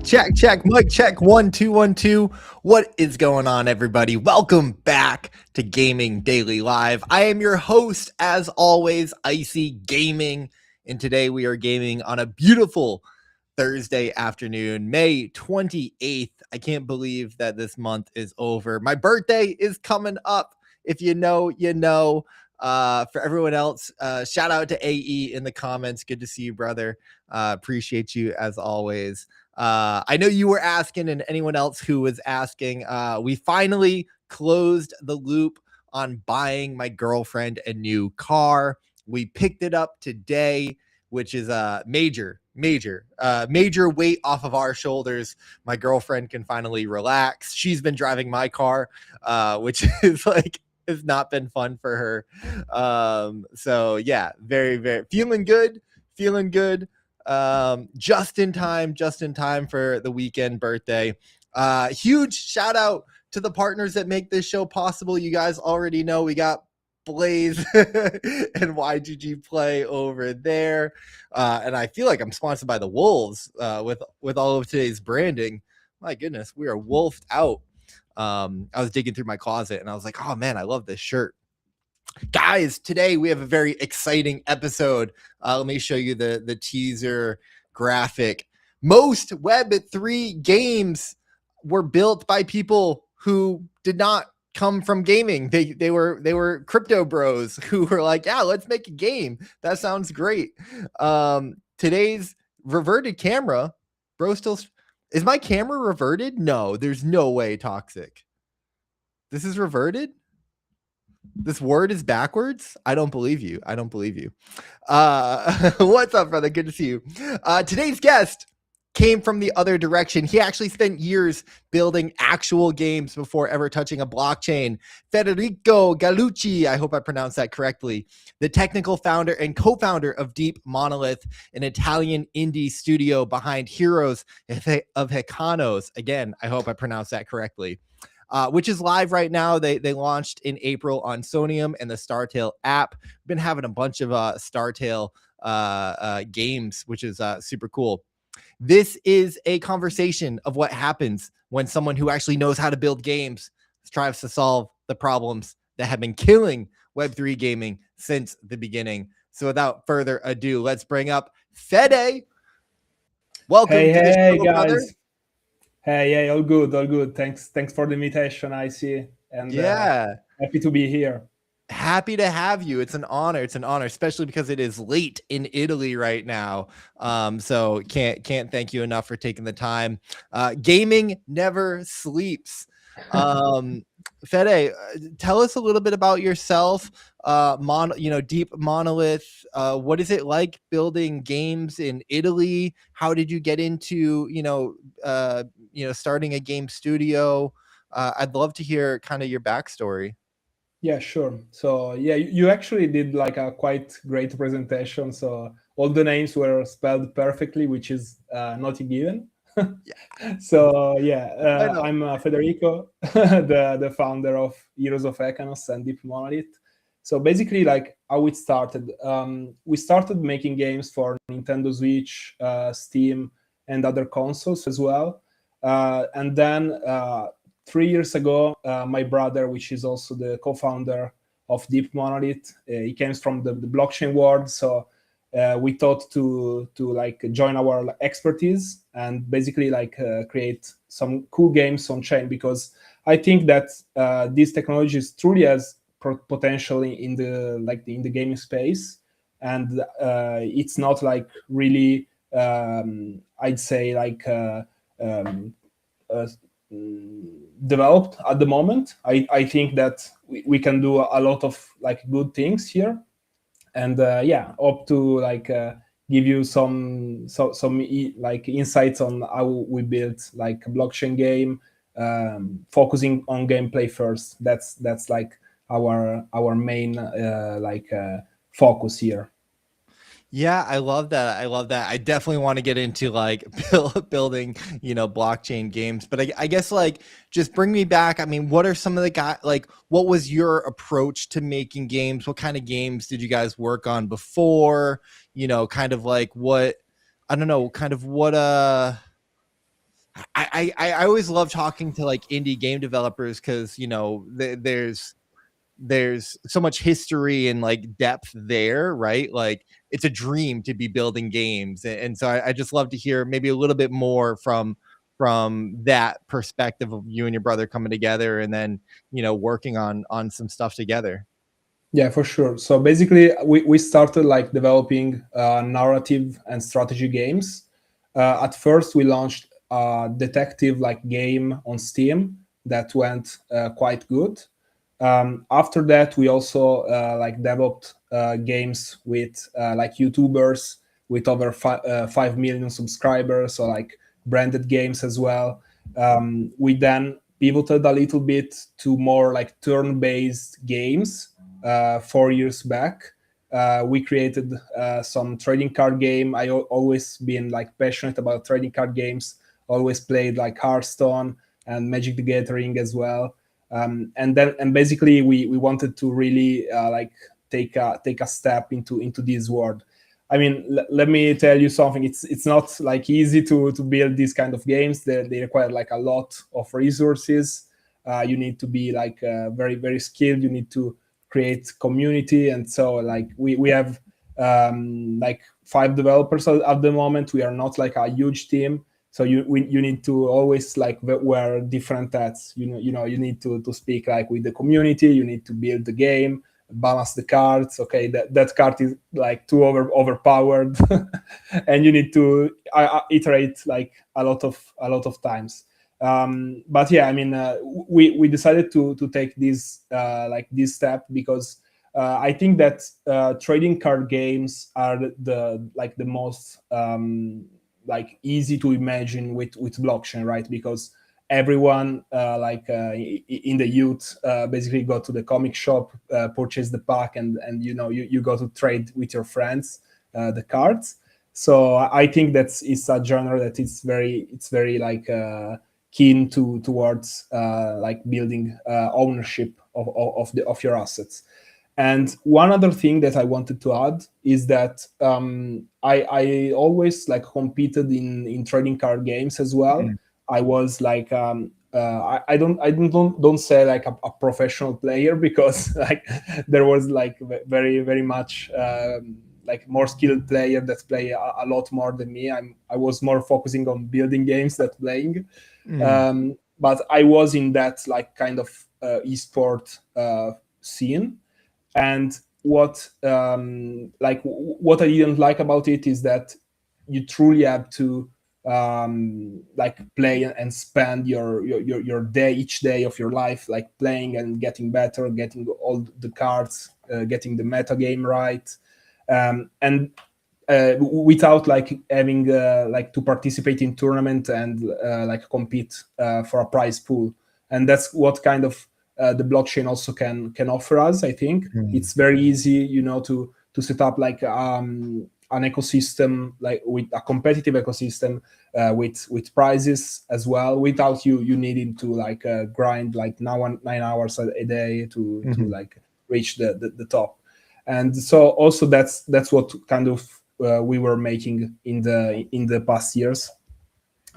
Check. Mic check. 1 2 1 2. What is going on, everybody? Welcome back to Gaming Daily Live. I am your host, as always, Icy Gaming, and today we are gaming on a beautiful Thursday afternoon, May 28th. I can't believe that this month is over. My birthday is coming up. If you know, you know. For everyone else, shout out to AE in the comments. Good to see you, brother. Appreciate you as always. I know you were asking, and anyone else who was asking, we finally closed the loop on buying my girlfriend a new car. We picked it up today, which is a major weight off of our shoulders. My girlfriend can finally relax. She's been driving my car, which is like, has not been fun for her. So yeah, very feeling good. Just in time for the weekend birthday. Huge shout out to the partners that make this show possible. You guys already know we got Blaze and YGG Play over there, and I feel like I'm sponsored by the Wolves with all of today's branding. My goodness, we are wolfed out. I was digging through my closet and I was like, oh man, I love this shirt. Guys, today we have a very exciting episode. Let me show you the teaser graphic. Most Web3 games were built by people who did not come from gaming. They were crypto bros who were like, yeah, let's make a game. That sounds great. Today's reverted camera, bro, still is my camera reverted? No, there's no way. Toxic. This is reverted. This word is backwards. I don't believe you. What's up, brother? Good to see you. Today's guest came from the other direction. He actually spent years building actual games before ever touching a blockchain. Federico Gallucci, I hope I pronounced that correctly, the technical founder and co-founder of Deep Monolith, an Italian indie studio behind Heroes of Hekanos. Again, I hope I pronounced that correctly. Which is live right now. They launched in April on Sonium and the StarTale app. Been having a bunch of StarTale games, which is super cool. This is a conversation of what happens when someone who actually knows how to build games strives to solve the problems that have been killing Web3 gaming since the beginning. So without further ado, let's bring up Fede. Welcome to the show, guys. brother. Hey, all good. Thanks for the invitation, Icy. And yeah, happy to be here. Happy to have you. It's an honor, especially because it is late in Italy right now. So can't thank you enough for taking the time. Gaming never sleeps. Fede, tell us a little bit about yourself. Deep Monolith. What is it like building games in Italy? How did you get into starting a game studio? I'd love to hear kind of your backstory. Yeah, sure. So yeah, you actually did like a quite great presentation. So all the names were spelled perfectly, which is not a given. So yeah, I'm Federico, the founder of Heroes of Hekanos and Deep Monolith. So basically, like how it started, we started making games for Nintendo Switch, Steam, and other consoles as well. And then 3 years ago, my brother, which is also the co-founder of Deep Monolith, he came from the blockchain world. So we thought to like join our expertise and basically like create some cool games on chain, because I think that this technology is truly has potential in the gaming space, and it's not like really I'd say like developed at the moment. I think that we can do a lot of like good things here, and hope to like give you some like insights on how we built like a blockchain game, focusing on gameplay first. That's like our main focus here. Yeah, I love that. I definitely want to get into like building, blockchain games. But I guess like just bring me back. I mean, what are some of the what was your approach to making games? What kind of games did you guys work on before? Kind of like what, I don't know, kind of what I always love talking to like indie game developers because there's so much history and like depth there, right? Like it's a dream to be building games, and so I just love to hear maybe a little bit more from that perspective of you and your brother coming together and then working on some stuff together. Yeah, for sure. So basically, we started like developing narrative and strategy games. At first, we launched a detective like game on Steam that went quite good. After that, we also like developed games with like YouTubers with over 5 million subscribers, so like branded games as well. We then pivoted a little bit to more like turn-based games 4 years back. We created some trading card game. Always been like passionate about trading card games. Always played like Hearthstone and Magic the Gathering as well. And basically we wanted to really like take a step into this world. I mean, let me tell you something. It's not like easy to build these kind of games. They require like a lot of resources. You need to be like very very skilled. You need to create community, and so like we have like 5 developers at the moment. We are not like a huge team, so you need to always like wear different hats. You need to speak like with the community. You need to build the game, balance the cards. Okay, that card is like too overpowered, and you need to iterate like a lot of times. But yeah, I mean, we decided to take this like this step because I think that trading card games are the most like easy to imagine with blockchain, right? Because everyone in the youth basically go to the comic shop, purchase the pack, and you go to trade with your friends the cards. So I think it's a genre that it's very like keen towards like building ownership of your assets. And one other thing that I wanted to add is that I always like competed in trading card games as well. I was like I don't say like a professional player because like there was like very very much like more skilled player that play a lot more than me. I was more focusing on building games than playing. But I was in that like kind of esport scene. And what what I didn't like about it is that you truly have to like play and spend your day, each day of your life, like playing and getting better, getting all the cards, getting the meta game right, and without like having like to participate in tournament and like compete for a prize pool. And that's what kind of the blockchain also can offer us. I think it's very easy, to set up like an ecosystem, like with a competitive ecosystem with prizes as well, without you needing to like grind like 9 hours a day to like reach the top. And so also that's what kind of we were making in the past years.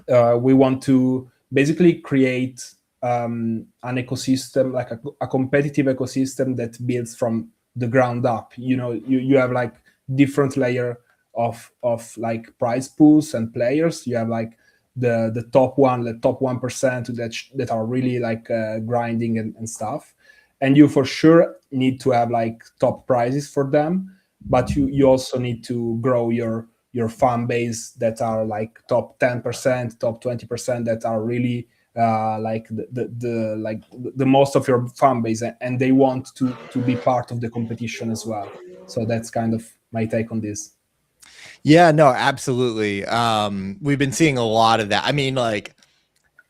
We want to basically create an ecosystem, like a competitive ecosystem that builds from the ground up. You have like different layer of like prize pools and players. You have like the top 1% that are really like grinding and stuff, and you for sure need to have like top prizes for them. But you also need to grow your fan base that are like top 10%, top 20%, that are really like the most of your fan base, and they want to be part of the competition as well. So that's kind of my take on this. Yeah, no, absolutely. We've been seeing a lot of that. I mean, like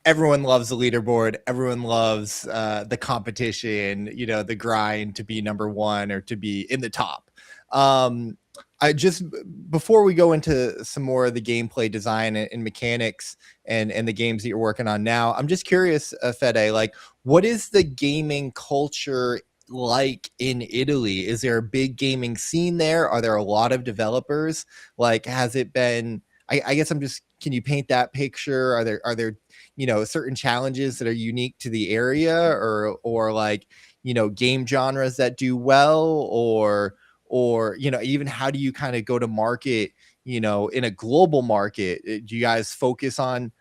everyone loves the leaderboard. Everyone loves the competition, the grind to be number one or to be in the top. I just, before we go into some more of the gameplay design and mechanics and the games that you're working on now, I'm just curious, Fede, like what is the gaming culture like in Italy? Is there a big gaming scene there? Are there a lot of developers? Like, has it been, I guess can you paint that picture? Are there certain challenges that are unique to the area, or like game genres that do well, or even how do you kind of go to market in a global market? Do you guys focus on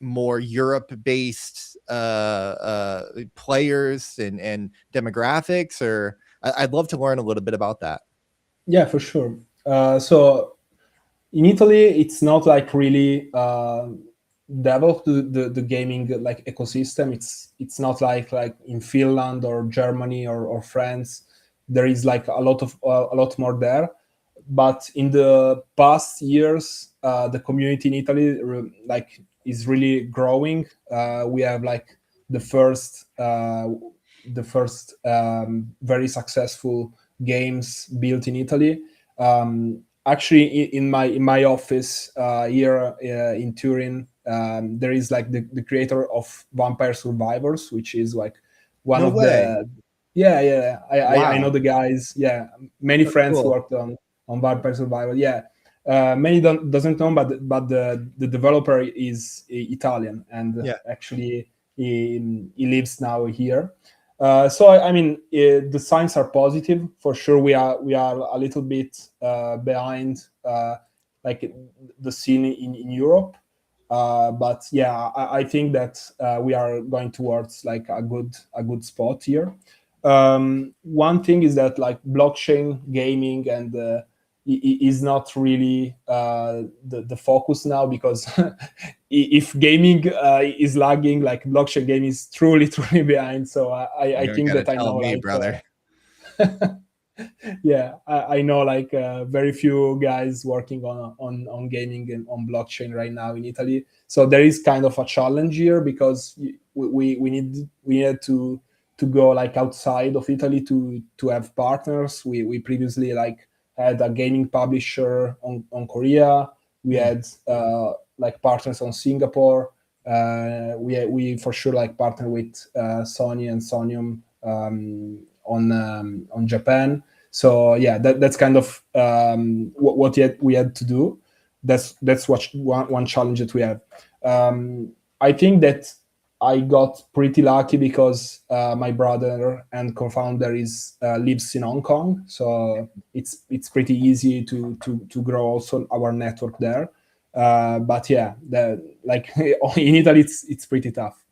more Europe based players and demographics, or I'd love to learn a little bit about that. Yeah, for sure. So in Italy, it's not like really developed the gaming like ecosystem. It's not like in Finland or Germany or France. There is like a lot more there. But in the past years, the community in Italy like is really growing. We have like the first very successful games built in Italy. Actually, in my office here in Turin, there is like the creator of Vampire Survivors, which is like one No of way. the yeah. I know Wow. the guys. Yeah, many That's friends cool. worked on Vampire Survivor. Yeah, many doesn't know, but the developer is Italian, and Yeah. actually he lives now here. So I mean, the signs are positive for sure. We are a little bit behind like the scene in Europe, but yeah, I think that we are going towards like a good spot here. One thing is that like blockchain gaming and is not really the focus now, because if gaming is lagging, like blockchain gaming is truly behind. So I You think gotta that I tell know me, like brother. yeah, I know like very few guys working on gaming and on blockchain right now in Italy. So there is kind of a challenge here, because we need to go like outside of Italy to have partners. We previously like had a gaming publisher on Korea. We had like partners on Singapore. We for sure like partner with Sony and Sonium on Japan. So yeah, that's kind of what we had to do. That's what one challenge that we have. I think that I got pretty lucky, because my brother and co-founder lives in Hong Kong, so it's pretty easy to grow also our network there. But yeah, like in Italy, it's pretty tough.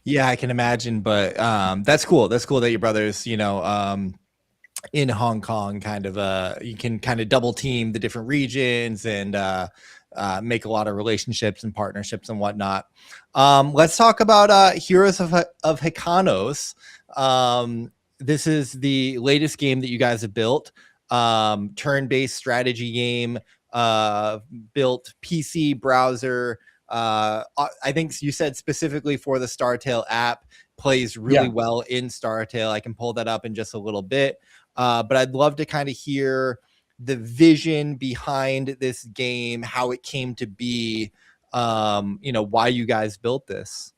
Yeah, I can imagine, but that's cool. That's cool that your brother's, in Hong Kong, kind of you can kind of double team the different regions and make a lot of relationships and partnerships and whatnot. Let's talk about Heroes of Hekanos. This is the latest game that you guys have built. Turn-based strategy game, built PC, browser. I think you said specifically for the StarTale app, plays really well in StarTale. I can pull that up in just a little bit. But I'd love to kind of hear the vision behind this game, how it came to be, why you guys built this.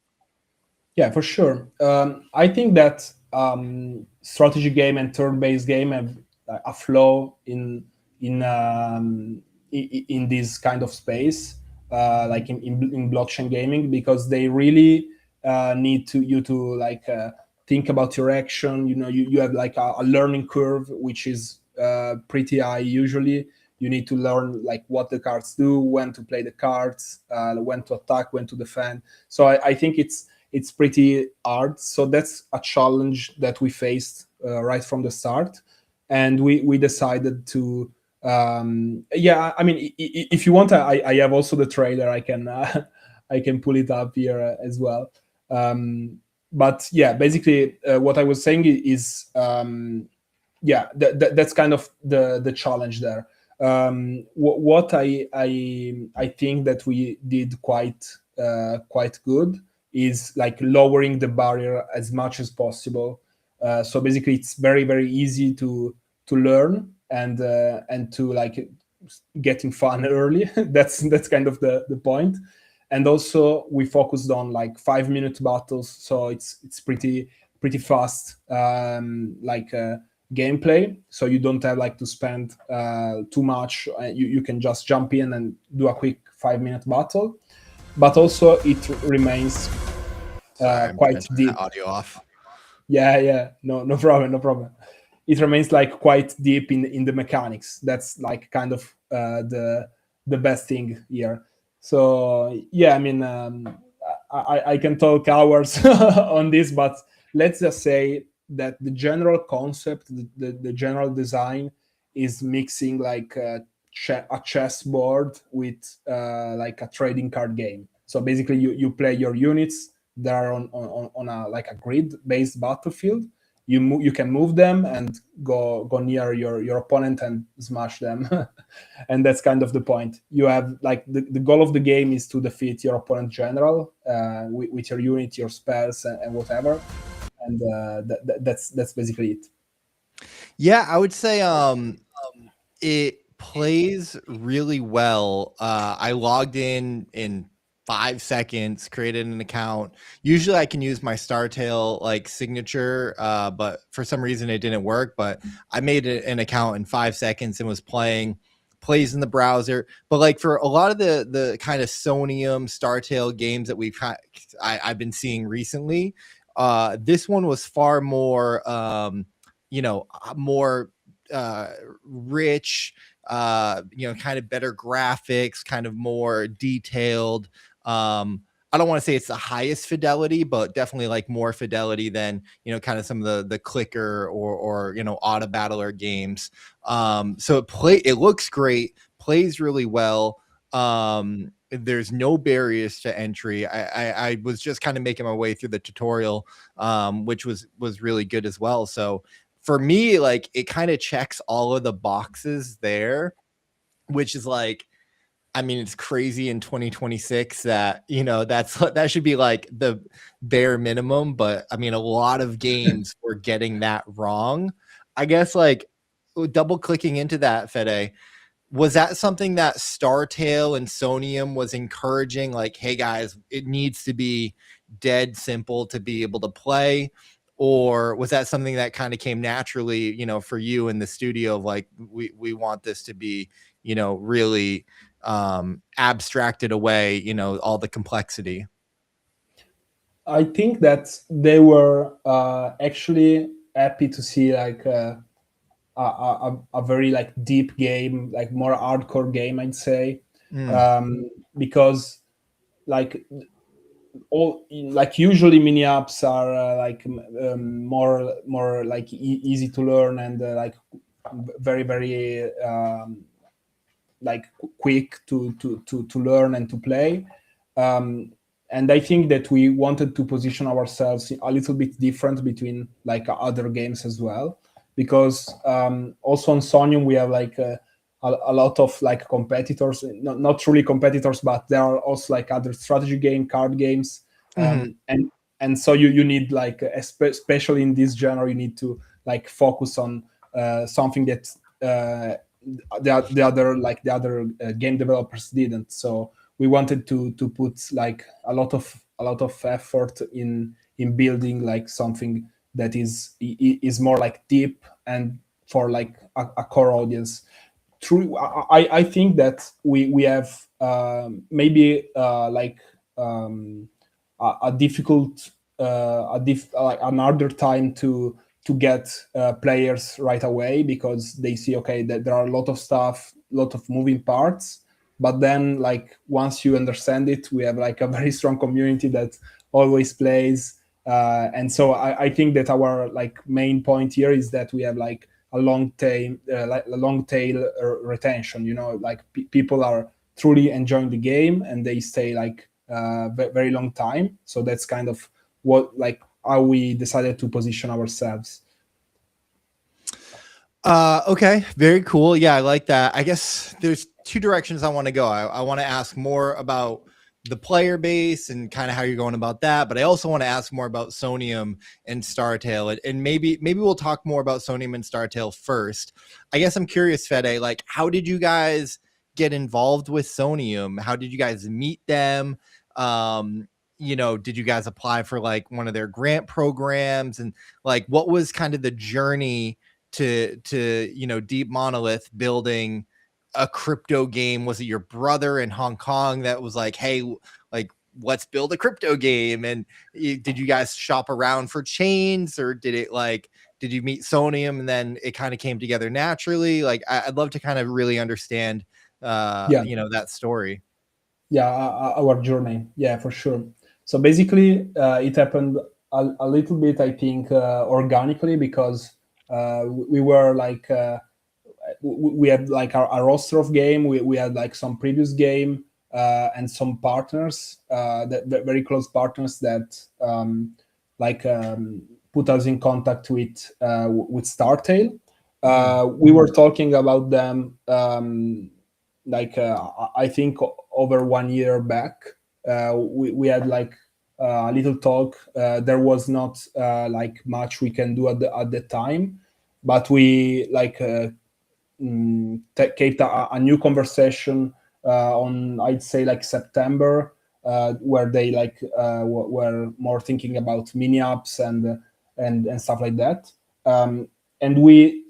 Yeah, for sure. I think that strategy game and turn-based game have a flow in this kind of space, like in blockchain gaming, because they really need you to like think about your action. You have like a learning curve, which is pretty high usually. You need to learn like what the cards do, when to play the cards, when to attack, when to defend. So I think it's pretty hard. So that's a challenge that we faced right from the start, and we decided to I mean, if you want, I have also the trailer. I can I can pull it up here as well. But yeah, basically what I was saying is that's kind of the challenge there. What I think that we did quite good is like lowering the barrier as much as possible. So basically, it's very easy to learn and to like getting fun early. that's kind of the point. And also we focused on like 5-minute battles, so it's pretty fast. Like gameplay, so you don't have like to spend too much. You can just jump in and do a quick 5-minute battle, but also it remains Sorry, I'm quite trying to turn deep. that audio off. Yeah, no problem. It remains like quite deep in the mechanics. That's like kind of the best thing here. So yeah, I mean, I can talk hours on this, but let's just say that the general concept, the general design is mixing like a chessboard with like a trading card game. So basically, you play your units that are on a like a grid based battlefield. You can move them and go near your opponent and smash them. And that's kind of the point. You have like the goal of the game is to defeat your opponent general with your unit, your spells, and whatever. And that's basically it. Yeah, I would say it plays really well. I logged in 5 seconds, created an account. Usually I can use my Startail like signature, but for some reason it didn't work. But I made an account in 5 seconds and was playing. Plays in the browser, but like for a lot of the kind of Sonium Startail games that I've been seeing recently, this one was far more more rich, kind of better graphics, kind of more detailed. I don't want to say it's the highest fidelity, but definitely like more fidelity than, kind of some of the clicker or auto battler games. So it looks great, plays really well. There's no barriers to entry. I was just kind of making my way through the tutorial, which was really good as well. So for me, like it kind of checks all of the boxes there, which is like, I mean, it's crazy in 2026 that, that should be like the bare minimum. But I mean, a lot of games were getting that wrong. I guess like double clicking into that, Fede, was that something that Startail and Sonium was encouraging? Like, hey guys, it needs to be dead simple to be able to play. Or was that something that kind of came naturally, for you in the studio of like, we want this to be, really abstracted away, all the complexity? I think that they were actually happy to see like a very like deep game, like more hardcore game, I'd say, because like all like usually mini apps are more like easy to learn and like very like quick to learn and to play. And I think that we wanted to position ourselves a little bit different between like other games as well, because also on Sonium we have like a lot of like competitors, not really competitors, but there are also like other strategy game, card games, and so you need like especially in this genre you need to like focus on something that the other game developers didn't. So we wanted to put like a lot of effort in building like something that is more like deep and for like a core audience. True, I think that we have maybe like a difficult like an harder time to get players right away, because they see, okay, that there are a lot of stuff, a lot of moving parts, but then like once you understand it, we have like a very strong community that always plays, and so I think that our like main point here is that we have like a long tail retention, like people are truly enjoying the game and they stay like very long time. So that's kind of what like how we decided to position ourselves. Okay, very cool. Yeah, I like that. I guess there's two directions I want to go. I want to ask more about the player base and kind of how you're going about that, but I also want to ask more about Sonium and Startail, and maybe we'll talk more about Sonium and Startail first. I guess I'm curious, Fede, like how did you guys get involved with Sonium? How did you guys meet them? Did you guys apply for like one of their grant programs, and like what was kind of the journey to Deep Monolith building a crypto game? Was it your brother in Hong Kong that was like, hey, like, let's build a crypto game? And did you guys shop around for chains, or did you meet Sonium and then it kind of came together naturally? Like, I'd love to kind of really understand that story. Yeah, our journey. Yeah, for sure. So basically, it happened a little bit, I think, organically, because we were like we had like our roster of game. We had like some previous game and some partners, that very close partners that put us in contact with Startail. We were talking about them I think over 1 year back. We had like a little talk. There was not like much we can do at the time, but we kept a new conversation on, I'd say, like September, where they were more thinking about mini apps and stuff like that. And we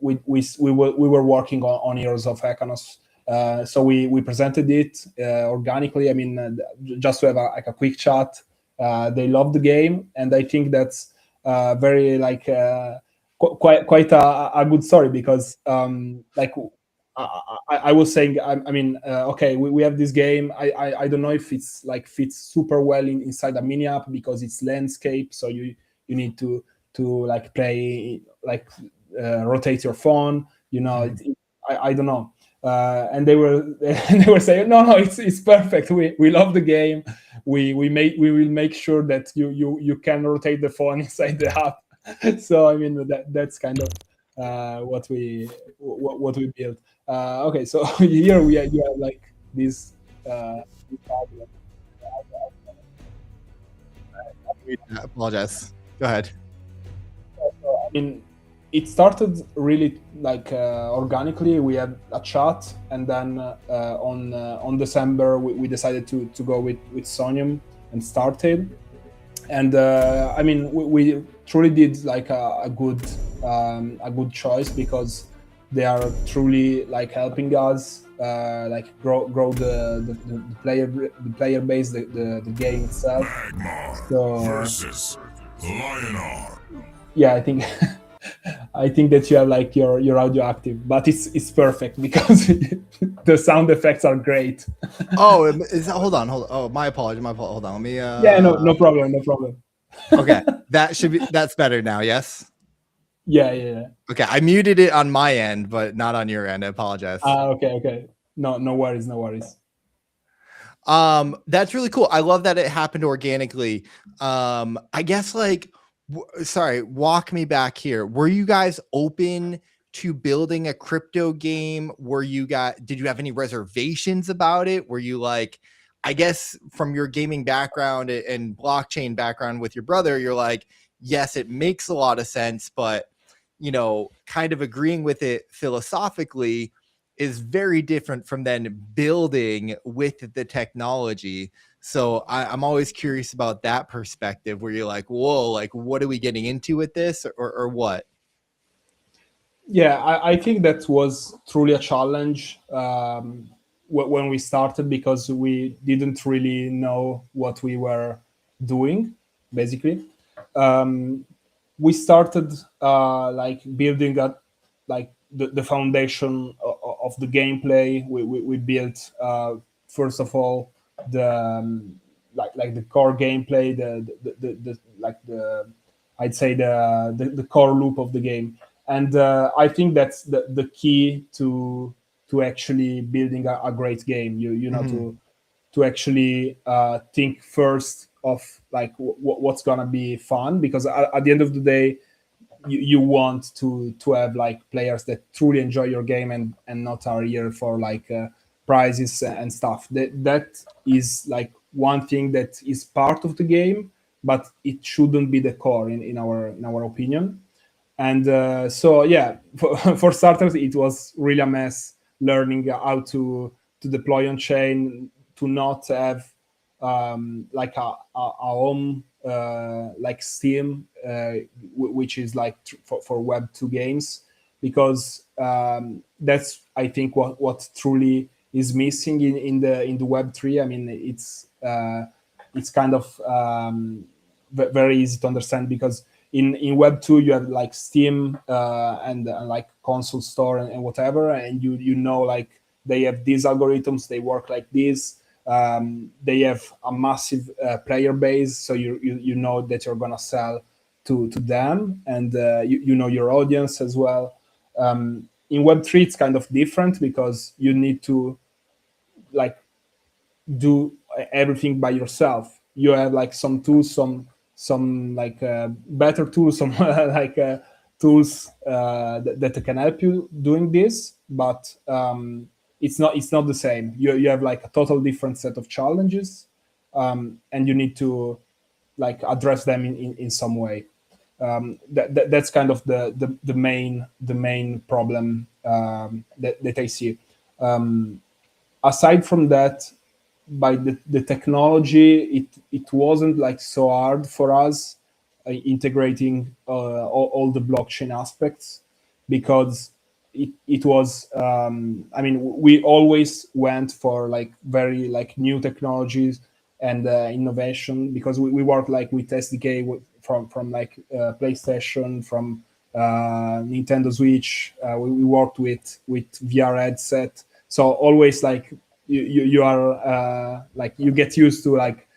were working on Heroes of Hekanos. So we presented it organically. I mean, just to have a quick chat. They loved the game, and I think that's very quite a good story, because I was saying, okay, we have this game. I don't know if it's like fits super well inside a mini app, because it's landscape, so you need to like play rotate your phone. I don't know. And they were saying, no, it's perfect. We love the game. We will make sure that you can rotate the phone inside the app. So I mean, that's kind of what we built. Okay, so here you have like this. I apologize. Go ahead. I mean, it started really organically. We had a chat, and then on December we decided to go with Sonium and Startail. And I mean, we truly did like a good choice, because they are truly like helping us grow the player base, the game itself. Magmar versus Lionar. Yeah, I think that you have like your audio active, but it's perfect, because the sound effects are great. Oh, hold on. Oh, my apology. Hold on. Let me. Yeah, no problem. Okay, that's better now. Yes. Yeah. Okay, I muted it on my end, but not on your end. I apologize. Okay. No worries. That's really cool. I love that it happened organically. I guess sorry, walk me back here. Were you guys open to building a crypto game? Did you have any reservations about it? Were you like, I guess from your gaming background and blockchain background with your brother, you're like, yes, it makes a lot of sense, but kind of agreeing with it philosophically is very different from then building with the technology. So I'm always curious about that perspective, where you're like, whoa, like, what are we getting into with this, or what? Yeah, I think that was truly a challenge when we started, because we didn't really know what we were doing, basically. We started building up the foundation of the gameplay. We built first of all the the core gameplay, the I'd say the core loop of the game. And I think that's the key to actually building a great game. You know, to actually think first of what's gonna be fun, because at the end of the day, you want to have like players that truly enjoy your game and not are here for prizes and stuff. That is like one thing that is part of the game, but it shouldn't be the core in our opinion. And so yeah, for starters, it was really a mess learning how to deploy on chain, to not have a home like Steam, which is like for Web 2 games, because that's, I think, what truly is missing in the Web 3. I mean, it's kind of very easy to understand, because in Web 2 you have like Steam and like console store and whatever, and you know, like they have these algorithms, they work like this. They have a massive player base, so you know that you're gonna sell to them, and you know your audience as well. In Web3 it's kind of different, because you need to like do everything by yourself. You have like some tools, some like better tools, some like tools that can help you doing this, but it's not the same. You have like a total different set of challenges, and you need to like address them in some way. That's kind of the main problem that I see. Aside from that, by the technology, it wasn't like so hard for us integrating all the blockchain aspects, because it was I mean, we always went for like very like new technologies and innovation, because we work like with SDK from like PlayStation, from Nintendo Switch. We worked with VR headset, so always like you are like you get used to like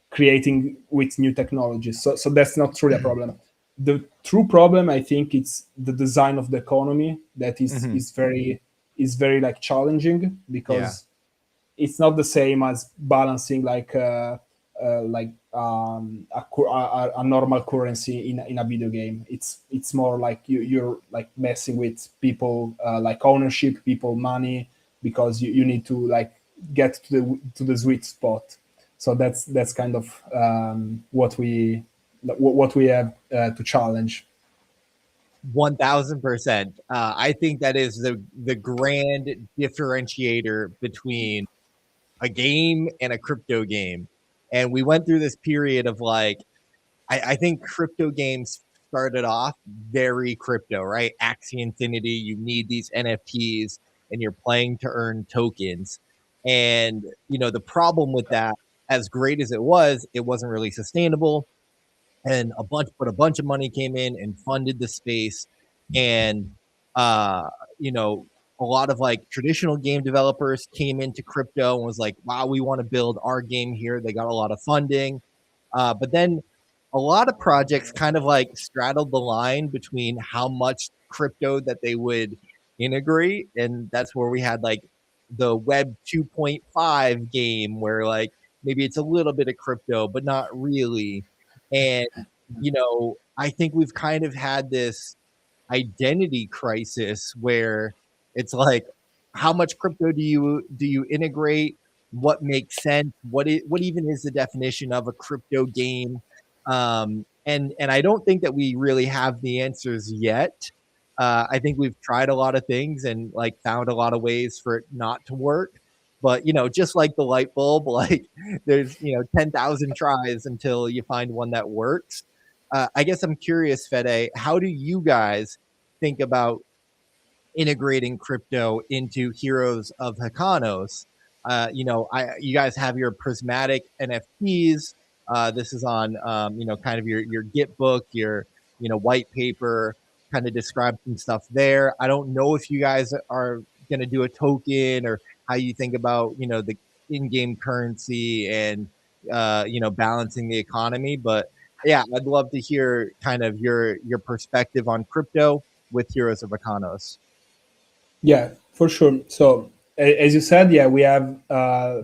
creating with new technologies. So that's not truly a problem. The true problem, I think, it's the design of the economy that is very like challenging, because it's not the same as balancing like a normal currency in a video game. It's more like you're like messing with people, like ownership, people, money, because you need to like get to the sweet spot. So that's kind of what we have to challenge. 1000%. I think that is the grand differentiator between a game and a crypto game. And we went through this period of like, I think crypto games started off very crypto, right? Axie Infinity, you need these NFTs and you're playing to earn tokens. And, the problem with that, as great as it wasn't really sustainable. And a bunch of money came in and funded the space. And, you know, a lot of like traditional game developers came into crypto and was like, wow, we want to build our game here. They got a lot of funding. But then a lot of projects kind of like straddled the line between how much crypto that they would integrate. And that's where we had like the Web 2.5 game where like maybe it's a little bit of crypto, but not really. And, I think we've kind of had this identity crisis where it's like, how much crypto do you integrate? What makes sense? What even is the definition of a crypto game? And I don't think that we really have the answers yet. I think we've tried a lot of things and like found a lot of ways for it not to work. But just like the light bulb, like there's 10,000 tries until you find one that works. I guess I'm curious, Fede, how do you guys think about integrating crypto into Heroes of Hakanos? You guys have your prismatic NFTs. This is on, kind of your Git book, your, white paper, kind of describe some stuff there. I don't know if you guys are going to do a token or how you think about, the in-game currency and, balancing the economy. But yeah, I'd love to hear kind of your perspective on crypto with Heroes of Hakanos. Yeah, for sure. So as you said, yeah, we have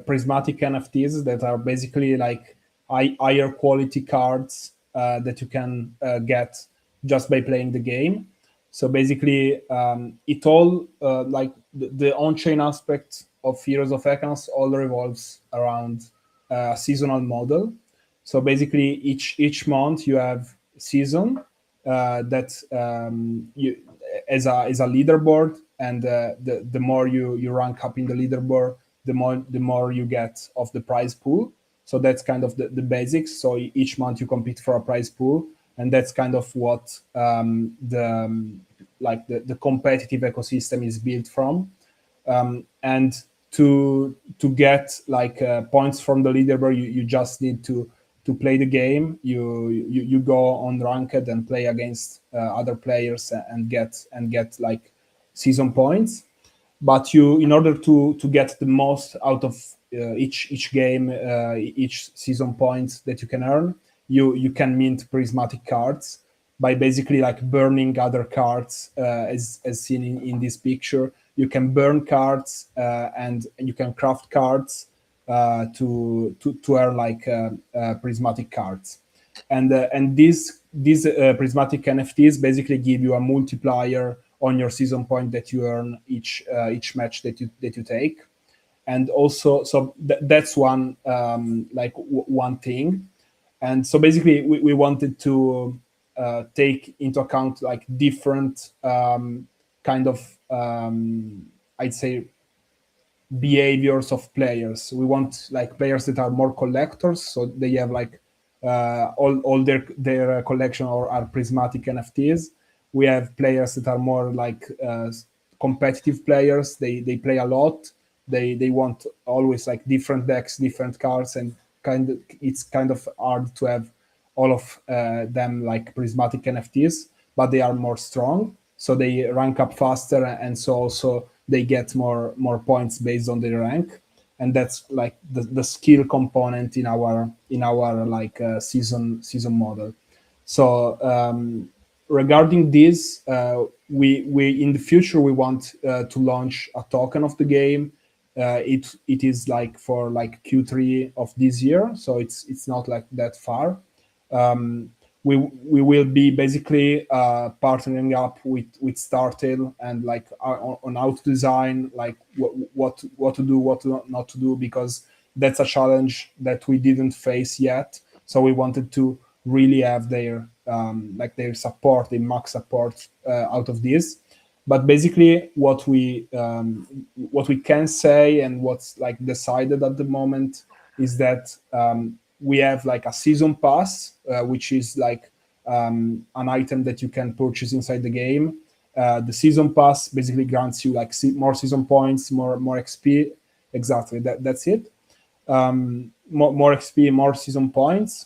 prismatic NFTs that are basically like higher quality cards that you can get just by playing the game. So basically, it all like the on-chain aspect of Heroes of Hakanos all revolves around a seasonal model. So basically, each month you have season that you as a leaderboard, and the more you rank up in the leaderboard, the more you get of the prize pool. So that's kind of the basics. So each month you compete for a prize pool, and that's kind of what the competitive ecosystem is built from. And to get like points from the leaderboard, you just need to play the game. You go on ranked and play against other players and get like season points. But in order to get the most out of each game, each season points that you can earn, you can mint prismatic cards by basically like burning other cards, as seen in this picture. You can burn cards and you can craft cards to earn like prismatic cards, and these prismatic NFTs basically give you a multiplier on your season point that you earn each match that you take. And also, so that's one one thing. And so basically we wanted to take into account like different kind of I'd say behaviors of players. We want like players that are more collectors, so they have like all their collection or are prismatic NFTs. We have players that are more like competitive players. They play a lot. They want always like different decks, different cards, and it's kind of hard to have all of them like prismatic NFTs, but they are more strong, so they rank up faster, and so also they get more points based on their rank. And that's like the skill component in our like season model. So regarding this, we in the future we want to launch a token of the game. It is like for like Q3 of this year, so it's not like that far. We will be basically partnering up with Startail and like on how to design, like what to do, what not to do, because that's a challenge that we didn't face yet. So we wanted to really have their like their support, the max support out of this. But basically, what we can say and what's like decided at the moment is that we have like a season pass, which is like an item that you can purchase inside the game. The season pass basically grants you like more season points, more XP. Exactly, that's it. More XP, more season points.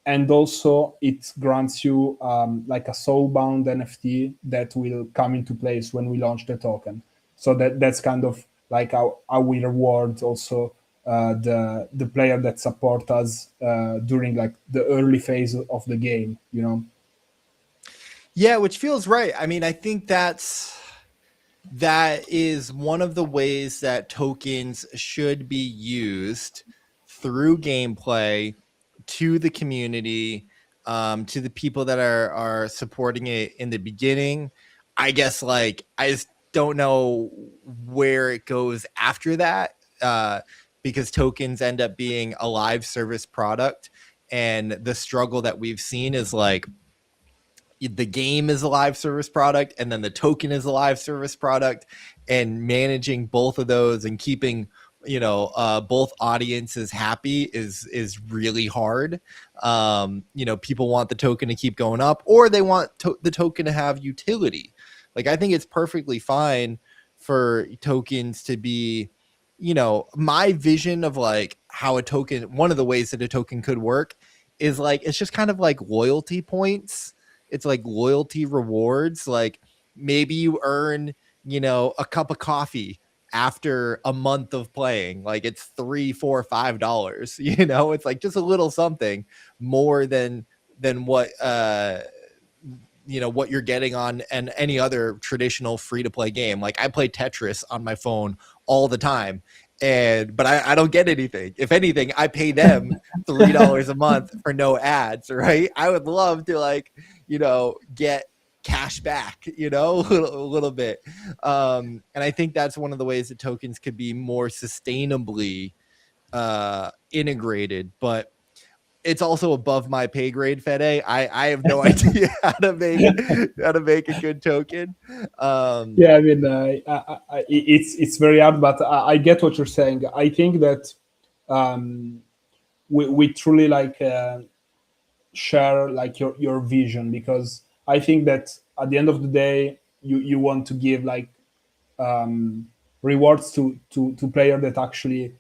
And also it grants you like a soulbound NFT that will come into place when we launch the token. So that's kind of like how we reward also the player that support us during like the early phase of the game, you know? Yeah, which feels right. I mean, I think that is one of the ways that tokens should be used through gameplay to the community, to the people that are supporting it in the beginning. I guess like I just don't know where it goes after that, because tokens end up being a live service product, and the struggle that we've seen is like the game is a live service product and then the token is a live service product, and managing both of those and keeping both audiences happy is really hard. People want the token to keep going up, or they want the token to have utility. Like, I think it's perfectly fine for tokens to be, my vision of like how a token, one of the ways that a token could work is like, it's just kind of like loyalty points. It's like loyalty rewards. Like maybe you earn, a cup of coffee after a month of playing. Like it's $3, $4, $5, it's like just a little something more than what, what you're getting on and any other traditional free to play game. Like I play Tetris on my phone all the time, but I don't get anything. If anything, I pay them $3 a month for no ads, right? I would love to get cash back, a little bit. And I think that's one of the ways that tokens could be more sustainably integrated, but it's also above my pay grade, Fede. I have no idea how to make a good token. Yeah, I mean, it's very hard, but I get what you're saying. I think that we truly like share like your vision, because I think that at the end of the day you want to give like rewards to player that actually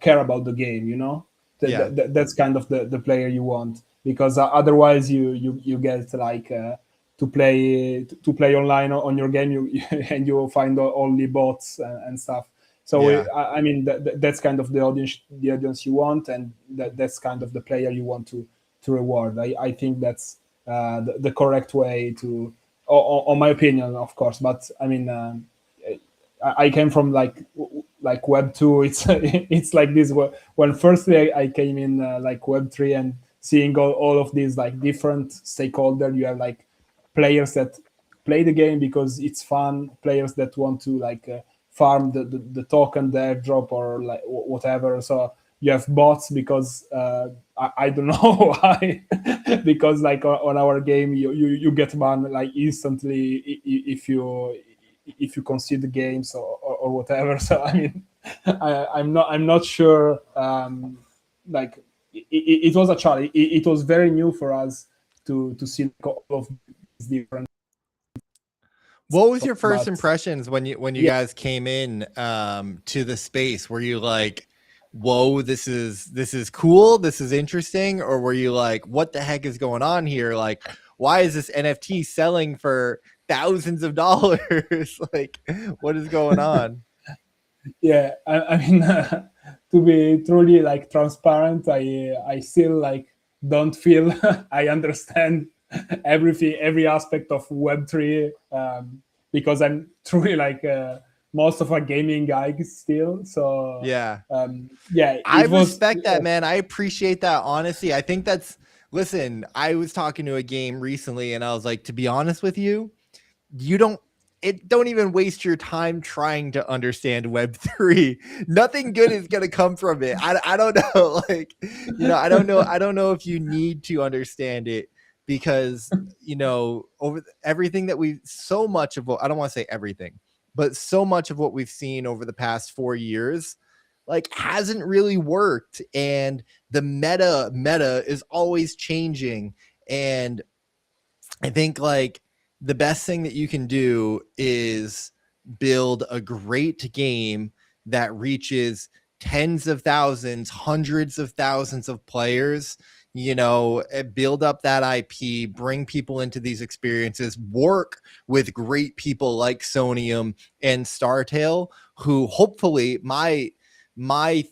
care about the game, you know. Yeah. That's kind of the player you want, because otherwise you get like to play online on your game, you and you find only bots and stuff. So Yeah. I mean that's kind of the audience you want, and that's kind of the player you want to reward. I think that's the correct way to, on my opinion, of course. But I mean, I came from like Web 2. It's like this. When firstly I came in like Web 3, and seeing all of these like different stakeholders, you have like players that play the game because it's fun, players that want to like farm the token, the airdrop, or like whatever. So you have bots because I don't know why, because like on our game you get banned like instantly if you concede the games or whatever. So I mean, I'm not sure. Like it was a challenge. It was very new for us to see all of these different. What was your first But- impressions when you Yeah. guys came in to the space? Were you like, whoa, this is cool, this is interesting, or were you like, what the heck is going on here? Like, why is this NFT selling for thousands of dollars? Like, what is going on? Yeah, I mean, to be truly like transparent, I still like don't feel I understand everything, every aspect of Web3, because I'm truly like most of a gaming guy still. So Yeah. yeah, I it was- respect that, man. I appreciate that honesty. I think that's, listen, I was talking to a game recently and I was like, to be honest with you, don't even waste your time trying to understand Web3. Nothing good is going to come from it. I don't know. Like, I don't know if you need to understand it, because, over everything that so much of what, I don't want to say everything, but so much of what we've seen over the past 4 years, like, hasn't really worked. And the meta is always changing. And I think like the best thing that you can do is build a great game that reaches tens of thousands, hundreds of thousands of players, build up that IP, bring people into these experiences, work with great people like Sonium and Startail, who hopefully my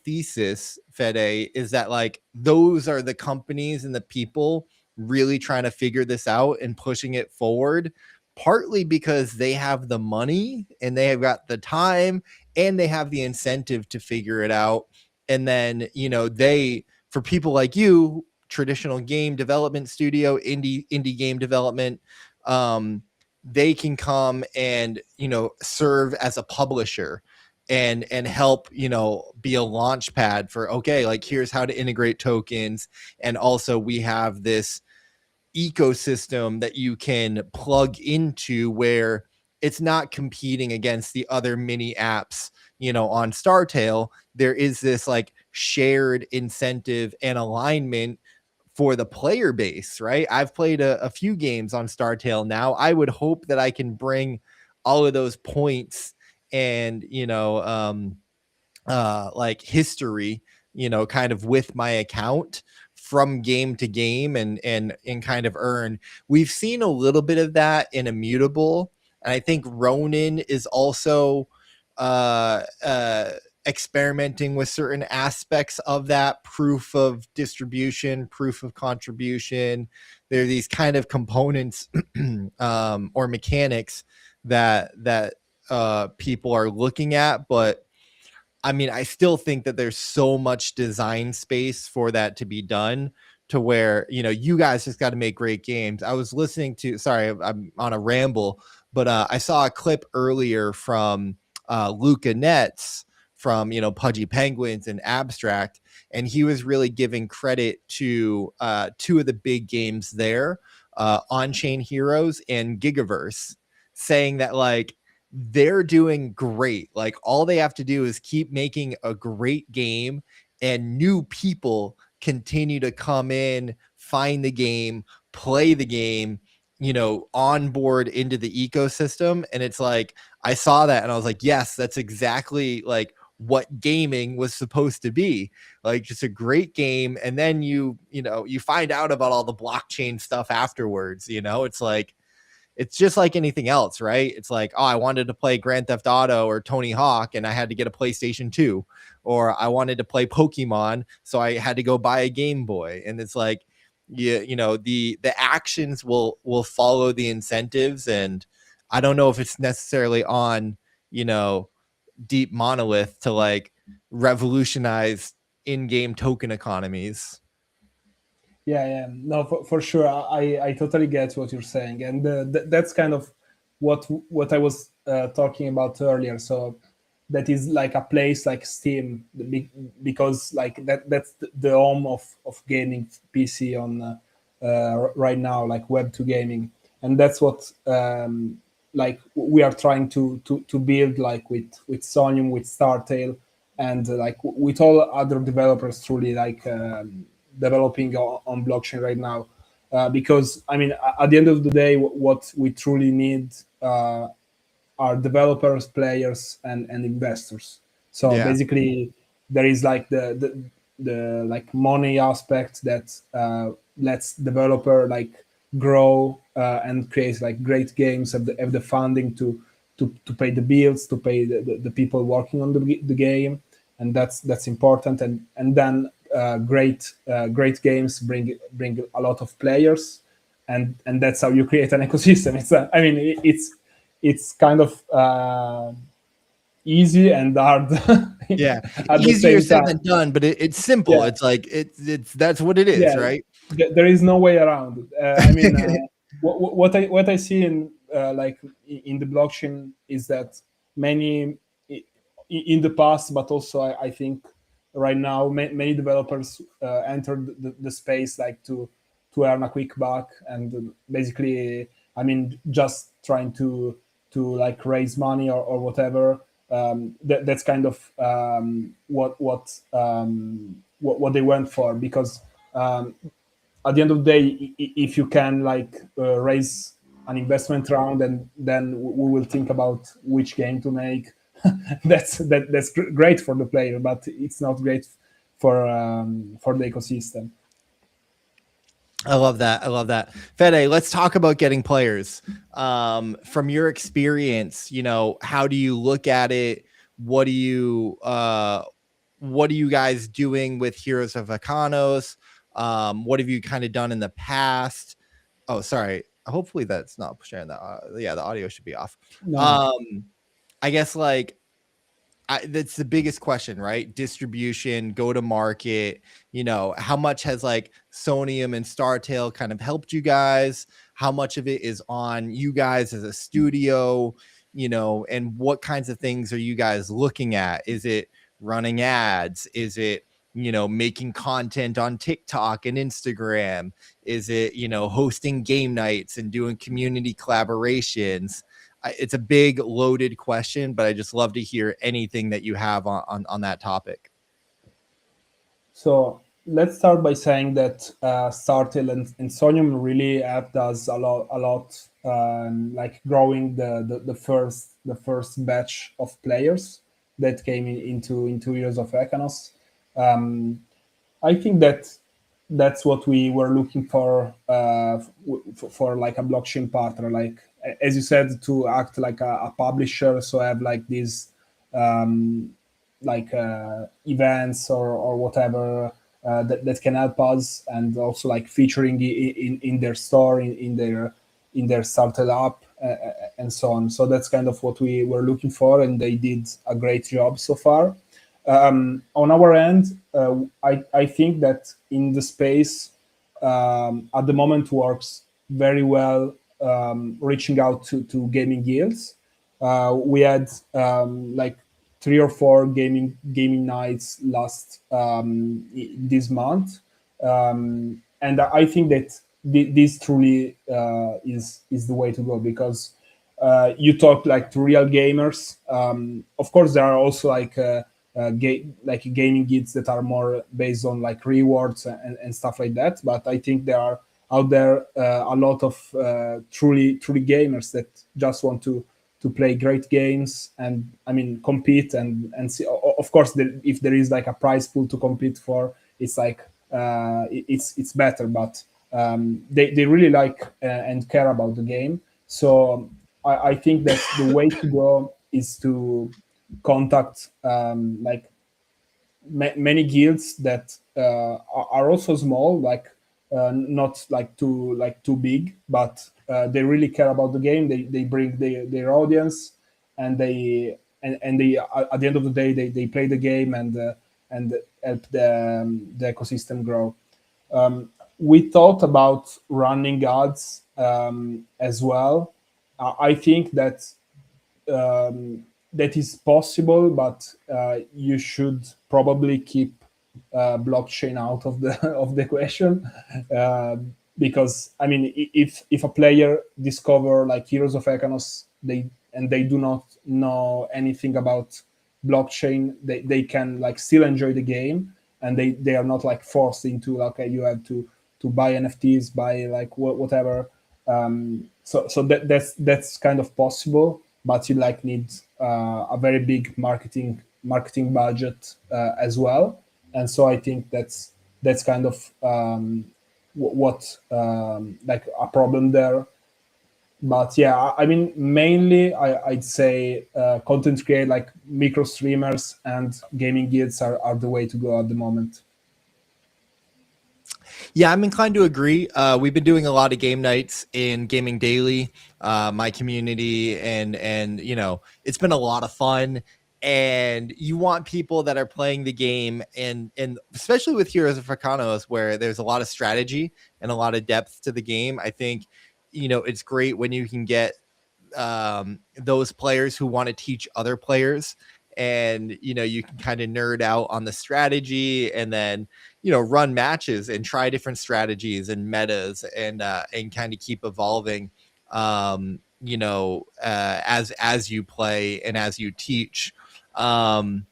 thesis, Fede, is that like those are the companies and the people really trying to figure this out and pushing it forward, partly because they have the money and they have got the time and they have the incentive to figure it out. And then, for people like you, traditional game development studio, indie game development, they can come and, serve as a publisher and help, be a launch pad for, okay, like here's how to integrate tokens. And also we have this ecosystem that you can plug into where it's not competing against the other mini apps, on Startail. There is this like shared incentive and alignment for the player base, right? I've played a few games on Startail now. I would hope that I can bring all of those points and, like history, kind of with my account from game to game and kind of earn. We've seen a little bit of that in Immutable, and I think Ronin is also experimenting with certain aspects of that proof of distribution, proof of contribution. There are these kind of components or mechanics that people are looking at, but I mean, I still think that there's so much design space for that to be done, to where, you guys just got to make great games. I was listening to, sorry, I'm on a ramble, but I saw a clip earlier from Luca Netz from, Pudgy Penguins and Abstract, and he was really giving credit to two of the big games there, On-Chain Heroes and Gigaverse, saying that like, they're doing great. Like all they have to do is keep making a great game and new people continue to come in, find the game, play the game, you know, onboard into the ecosystem. And it's like, I saw that and I was like, yes, that's exactly like what gaming was supposed to be, like just a great game. And then you find out about all the blockchain stuff afterwards. You know, it's like, it's just like anything else, right? It's like, oh, I wanted to play Grand Theft Auto or Tony Hawk and I had to get a PlayStation 2, or I wanted to play Pokemon, so I had to go buy a Game Boy. And it's like, you know, the actions will follow the incentives. And I don't know if it's necessarily on, you know, Deep Monolith to like revolutionize in-game token economies. Yeah, no, for sure. I totally get what you're saying, and that's kind of what I was talking about earlier. So that is like a place like Steam, because like that's the home of gaming PC on right now, like Web2 gaming, and that's what like we are trying to build, like with Sonium, with Startail, and like with all other developers truly like developing on blockchain right now. Because I mean, at the end of the day, what we truly need are developers, players, and investors. So Yeah. basically, there is like the like money aspect that lets developer like grow and create like great games, have the funding to pay the bills, to pay the people working on the game, and that's important. And then great games bring a lot of players, and that's how you create an ecosystem. I mean, it's kind of easy and hard. Yeah, at the easier same said time. than done, but it's simple. Yeah. It's like it's that's what it is, Yeah. right? There is no way around it. I mean, what I see in like in the blockchain is that many in the past, but also I think right now many developers entered the space like to earn a quick buck, and basically, I mean, just trying to like raise money or whatever. That's kind of what they went for, because at the end of the day, if you can like raise an investment round, and then we will think about which game to make. that's great for the player, but it's not great for the ecosystem. I love that. I love that. Fede, let's talk about getting players. From your experience, you know, how do you look at it? What are you guys doing with Heroes of Ikanos? What have you kind of done in the past? Oh, sorry. Hopefully that's not sharing that. Yeah, the audio should be off. No. I guess like that's the biggest question, right? Distribution, go to market, you know, how much has like Sonium and Startail kind of helped you guys? How much of it is on you guys as a studio, you know, and what kinds of things are you guys looking at? Is it running ads? Is it, you know, making content on TikTok and Instagram? Is it, you know, hosting game nights and doing community collaborations? It's a big loaded question, but I just love to hear anything that you have on that topic. So let's start by saying that Startail and Sonium really helped us a lot, like growing the first batch of players that came into Heroes of Ikanos. I think that's what we were looking for like a blockchain partner, like as you said, to act like a publisher, so have like these like events or whatever that can help us, and also like featuring in their store, in their started app, and so on. So that's kind of what we were looking for, and they did a great job so far. On our end, I think that in the space at the moment works very well, reaching out to gaming guilds. We had like 3 or 4 gaming nights last this month, and I think that this truly is the way to go, because you talk like to real gamers. Of course, there are also like like gaming guilds that are more based on like rewards and stuff like that. But I think there are out there a lot of truly gamers that just want to play great games and I mean compete and see. Of course, if there is like a prize pool to compete for, it's like it's better. But they really like and care about the game. So I think that the way to go is to contact like many guilds that are also small, like not like too big, but they really care about the game. They bring their audience, and they at the end of the day they play the game and help the ecosystem grow. We thought about running ads as well. I think that that is possible, but you should probably keep blockchain out of the of the question, because I mean, if a player discover like Heroes of Econos, they do not know anything about blockchain, they can like still enjoy the game, and they are not like forced into like, okay, you have to buy NFTs, buy like whatever. So that's kind of possible, but you like need a very big marketing budget as well. And so I think that's kind of what like a problem there. But yeah, I mean, mainly I'd say content create like micro streamers and gaming guilds are the way to go at the moment. Yeah, I'm inclined to agree. We've been doing a lot of game nights in Gaming Daily, my community, and you know, it's been a lot of fun. And you want people that are playing the game, and especially with Heroes of Econos, where there's a lot of strategy and a lot of depth to the game. I think, you know, it's great when you can get those players who want to teach other players, and you know, you can kind of nerd out on the strategy, and then you know, run matches and try different strategies and metas, and kind of keep evolving, you know, as you play and as you teach. You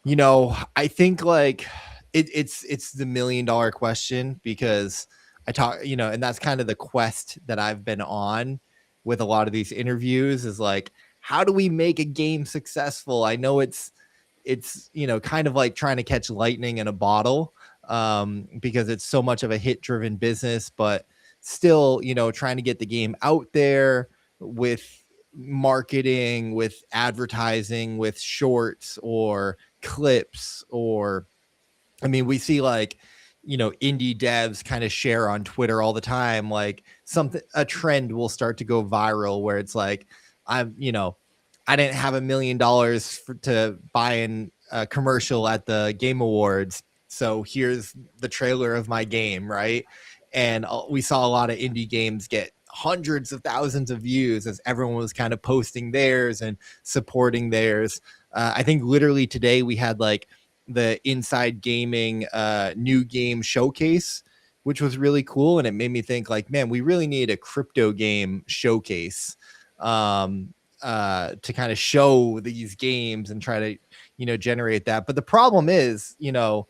know, I think like it's the $1 million question, because I talk, you know, and that's kind of the quest that I've been on with a lot of these interviews, is like, how do we make a game successful? I know it's you know, kind of like trying to catch lightning in a bottle, because it's so much of a hit driven business, but still, you know, trying to get the game out there with marketing, with advertising, with shorts or clips, or I mean, we see like, you know, indie devs kind of share on Twitter all the time, like a trend will start to go viral where it's like, you know, I didn't have $1 million to buy a commercial at the Game Awards, so here's the trailer of my game, right? And we saw a lot of indie games get hundreds of thousands of views as everyone was kind of posting theirs and supporting theirs. I think literally today we had like the Inside Gaming new game showcase, which was really cool, and it made me think like, man, we really need a crypto game showcase to kind of show these games and try to, you know, generate that. But the problem is, you know,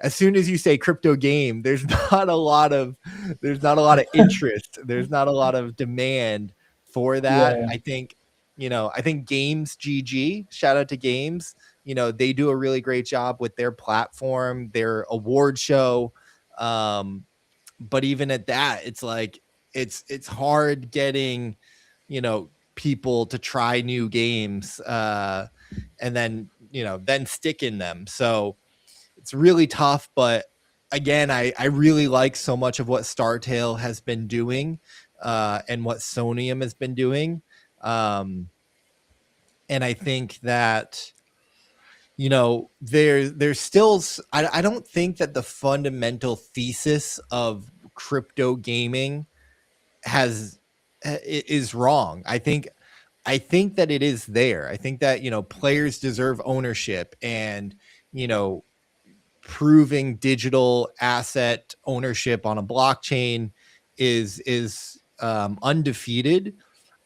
as soon as you say crypto game, there's not a lot of interest. There's not a lot of demand for that. Yeah. I think, you know, Games GG, shout out to Games, you know, they do a really great job with their platform, their award show. But even at that, it's like, it's hard getting, you know, people to try new games, and then, you know, then stick in them. So it's really tough. But again, I really like so much of what StarTale has been doing, and what Sonium has been doing. And I think that, you know, there's still, I don't think that the fundamental thesis of crypto gaming is wrong. I think that it is there. I think that, you know, players deserve ownership, and, you know, proving digital asset ownership on a blockchain is undefeated.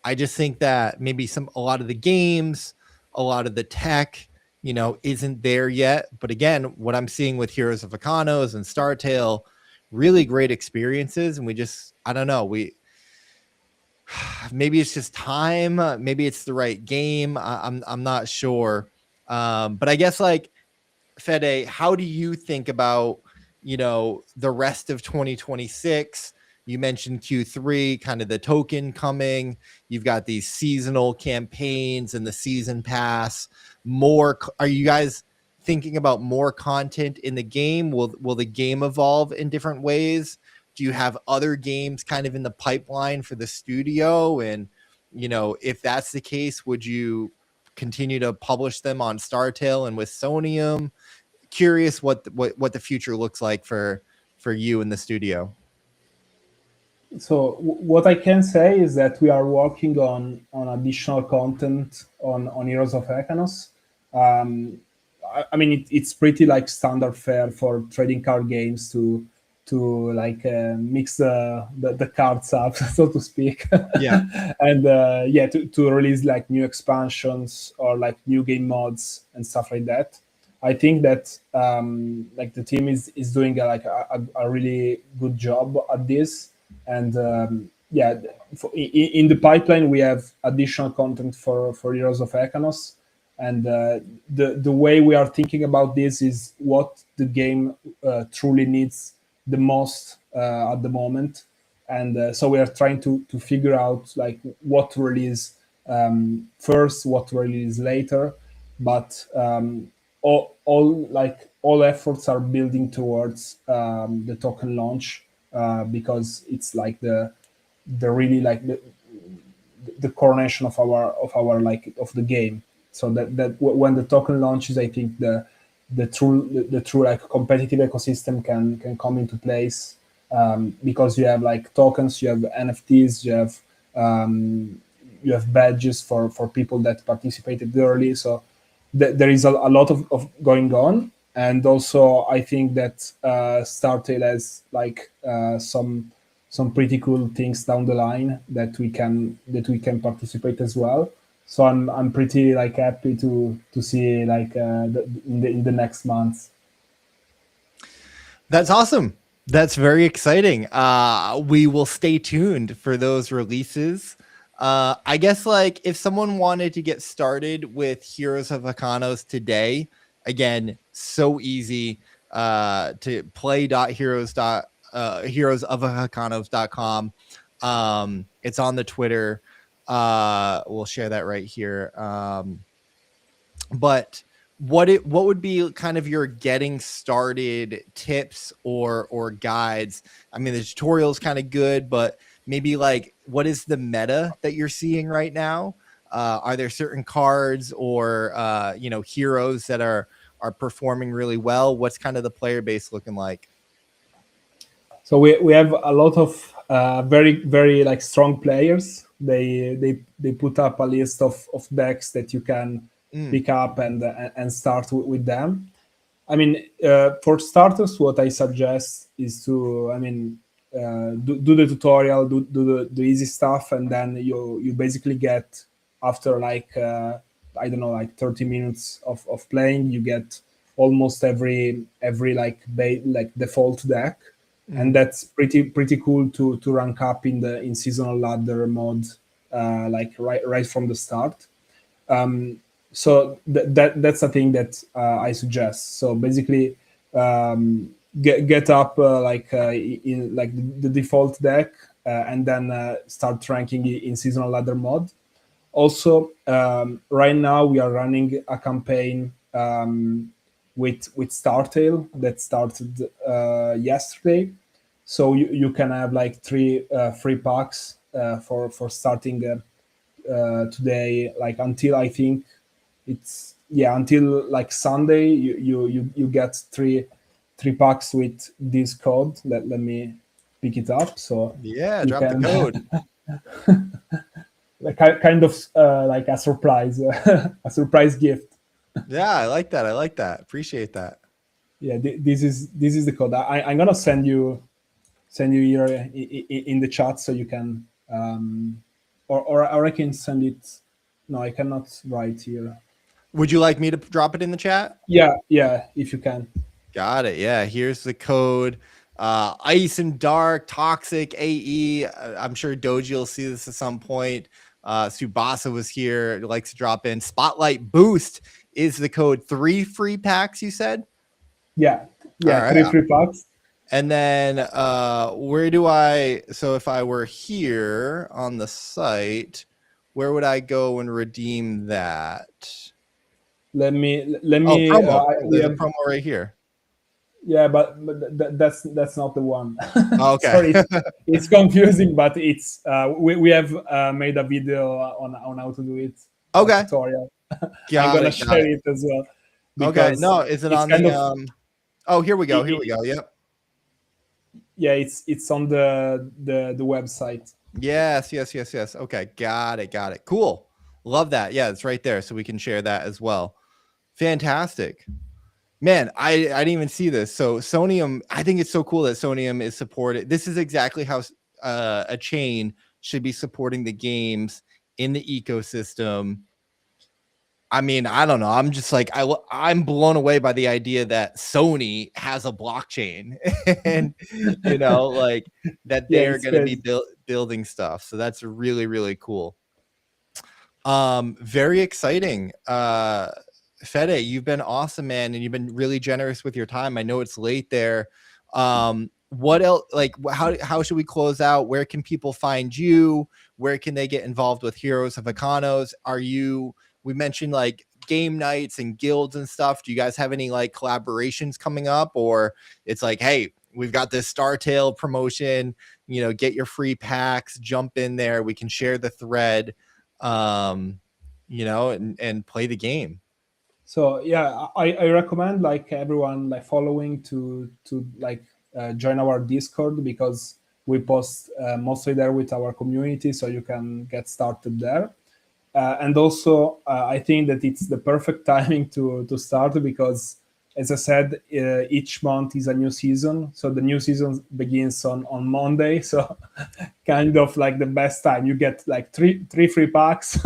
I just think that maybe a lot of the games, a lot of the tech isn't there yet. But again, what I'm seeing with Heroes of Econos and Startale, really great experiences. And I don't know, maybe it's just time, maybe it's the right game. I'm not sure. But I guess, like, Fede, how do you think about, the rest of 2026? You mentioned Q3, kind of the token coming. You've got these seasonal campaigns and the season pass. Are you guys thinking about more content in the game? Will the game evolve in different ways? Do you have other games kind of in the pipeline for the studio? And, if that's the case, would you continue to publish them on Startale and with Sonium? Curious what the future looks like for you in the studio. So what I can say is that we are working on additional content on Heroes of Econos. I mean, it's pretty like standard fare for trading card games to like mix the cards up, so to speak. Yeah. And to release like new expansions or like new game mods and stuff like that. I think that like the team is doing a really good job at this. And in the pipeline we have additional content for Heroes of Econos. And the way we are thinking about this is what the game truly needs the most at the moment. And so we are trying to figure out like what to release first, what to release later. But all efforts are building towards the token launch, because it's like the really like the coronation of our like of the game. So that when the token launches, I think the true like competitive ecosystem can come into place, because you have like tokens, you have NFTs, you have badges for people that participated early. So there is a lot of going on. And also I think that Startale has like some pretty cool things down the line that we can participate as well. So I'm pretty like happy to see like in the next months. That's awesome. That's very exciting. We will stay tuned for those releases. I guess, like, if someone wanted to get started with Heroes of Econos today, again, so easy to heroesofelcanos.com. It's on the Twitter. We'll share that right here. But what would be kind of your getting started tips or guides? I mean, the tutorial is kind of good, but maybe like, what is the meta that you're seeing right now? Are there certain cards or heroes that are performing really well? What's kind of the player base looking like? So we have a lot of very very like strong players. They put up a list of decks that you can pick up and start with them. I mean, for starters, what I suggest is to, do the tutorial, do the easy stuff, and then you basically get, after like I don't know, like 30 minutes of playing, you get almost every like default deck. And that's pretty cool to rank up in seasonal ladder mode, like right from the start. So that's a thing that I suggest. So basically, get up in like the default deck, and then start ranking in seasonal ladder mode. Also, right now we are running a campaign with Startale that started yesterday. So you can have like 3 free packs for starting today, like until I think it's until like Sunday. You get three packs with this code. Let me pick it up. So drop the code. Like kind of like a surprise a surprise gift. Yeah, I like that. Appreciate that. Yeah, this is the code. I'm gonna send you here in the chat, so you can or I can send it. No, I cannot write here. Would you like me to drop it in the chat? Yeah, if you can. Got it. Yeah, here's the code. Ice and Dark, Toxic, AE. I'm sure Doji will see this at some point. Subasa was here, likes to drop in. Spotlight Boost is the code. 3 free packs, you said? Yeah, All 3 right. free packs. And then where do I, so if I were here on the site, where would I go and redeem that? Let me. Promo. There's have, a promo right here. Yeah, but that's not the one. Oh, okay. Sorry, it's confusing, but it's we have made a video on how to do it. Okay. Tutorial. I'm Got share it as well. Okay. No, is it on the? Oh, here we go. Here we go. Yep. Yeah, it's on the website. Yes. Okay, got it. Cool. Love that. Yeah, it's right there, so we can share that as well. Fantastic. Man, I didn't even see this. So Sonium, I think it's so cool that Sonium is supported. This is exactly how a chain should be supporting the games in the ecosystem. I mean, I don't know. I'm just like, I'm blown away by the idea that Sony has a blockchain and, you know, like that they're going to be building stuff. So that's really, really cool. Very exciting. Fede, you've been awesome, man. And you've been really generous with your time. I know it's late there. What else, like how should we close out? Where can people find you? Where can they get involved with Heroes of Econos? We mentioned like game nights and guilds and stuff. Do you guys have any like collaborations coming up, or it's like, hey, we've got this StarTale promotion, you know, get your free packs, jump in there. We can share the thread, you know, and play the game. So yeah, I recommend like everyone like following to like join our Discord, because we post mostly there with our community, so you can get started there. And also, I think that it's the perfect timing to start, because, as I said, each month is a new season. So the new season begins on Monday. So kind of like the best time. You get like three free packs.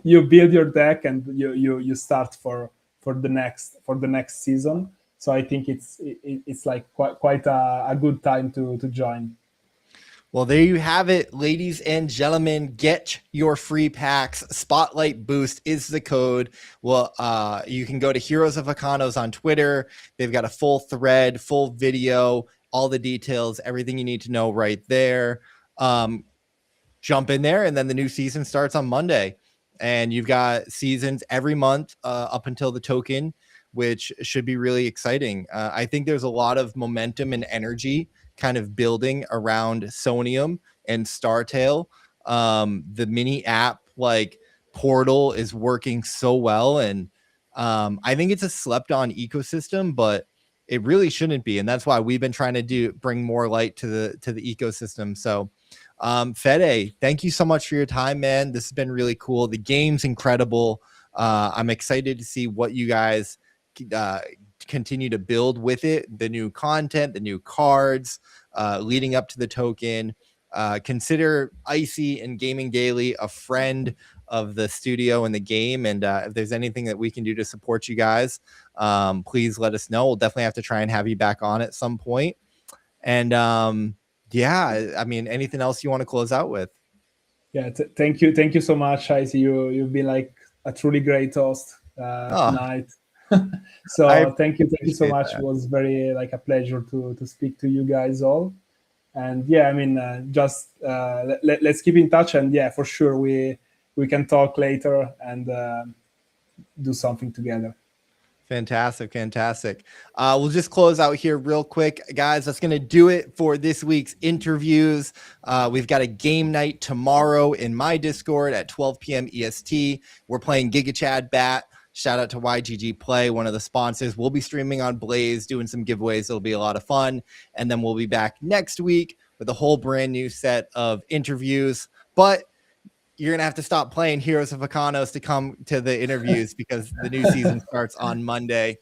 You build your deck and you start for the next season. So I think it's like quite a good time to join. Well, there you have it, ladies and gentlemen. Get your free packs. Spotlight Boost is the code. Well, you can go to Heroes of Econos on Twitter. They've got a full thread, full video, all the details, everything you need to know right there. Jump in there, and then the new season starts on Monday. And you've got seasons every month up until the token, which should be really exciting. I think there's a lot of momentum and energy kind of building around Sonium and StarTale. The mini app like Portal is working so well, and I think it's a slept on ecosystem, but it really shouldn't be, and that's why we've been trying to bring more light to the ecosystem. So Fede, thank you so much for your time, man. This has been really cool. The game's incredible. I'm excited to see what you guys continue to build with it, the new content, the new cards, leading up to the token. Consider Icy and Gaming Daily a friend of the studio and the game, and if there's anything that we can do to support you guys, please let us know. We'll definitely have to try and have you back on at some point. And yeah, I mean, anything else you want to close out with? Yeah, thank you so much, Icy. You've been like a truly great host tonight. So thank you so much. That. It was very like a pleasure to speak to you guys all. And yeah, I mean, just let's keep in touch, and yeah, for sure we can talk later and do something together. Fantastic. We'll just close out here real quick, guys. That's going to do it for this week's interviews. We've got a game night tomorrow in my Discord at 12 p.m. EST. We're playing Giga Chad Bat. Shout out to YGG Play, one of the sponsors. We'll be streaming on Blaze, doing some giveaways. It'll be a lot of fun. And then we'll be back next week with a whole brand new set of interviews. But you're going to have to stop playing Heroes of Econos to come to the interviews because the new season starts on Monday.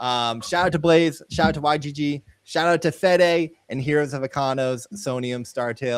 Shout out to Blaze. Shout out to YGG. Shout out to Fede and Heroes of Econos, Sonium, StarTale.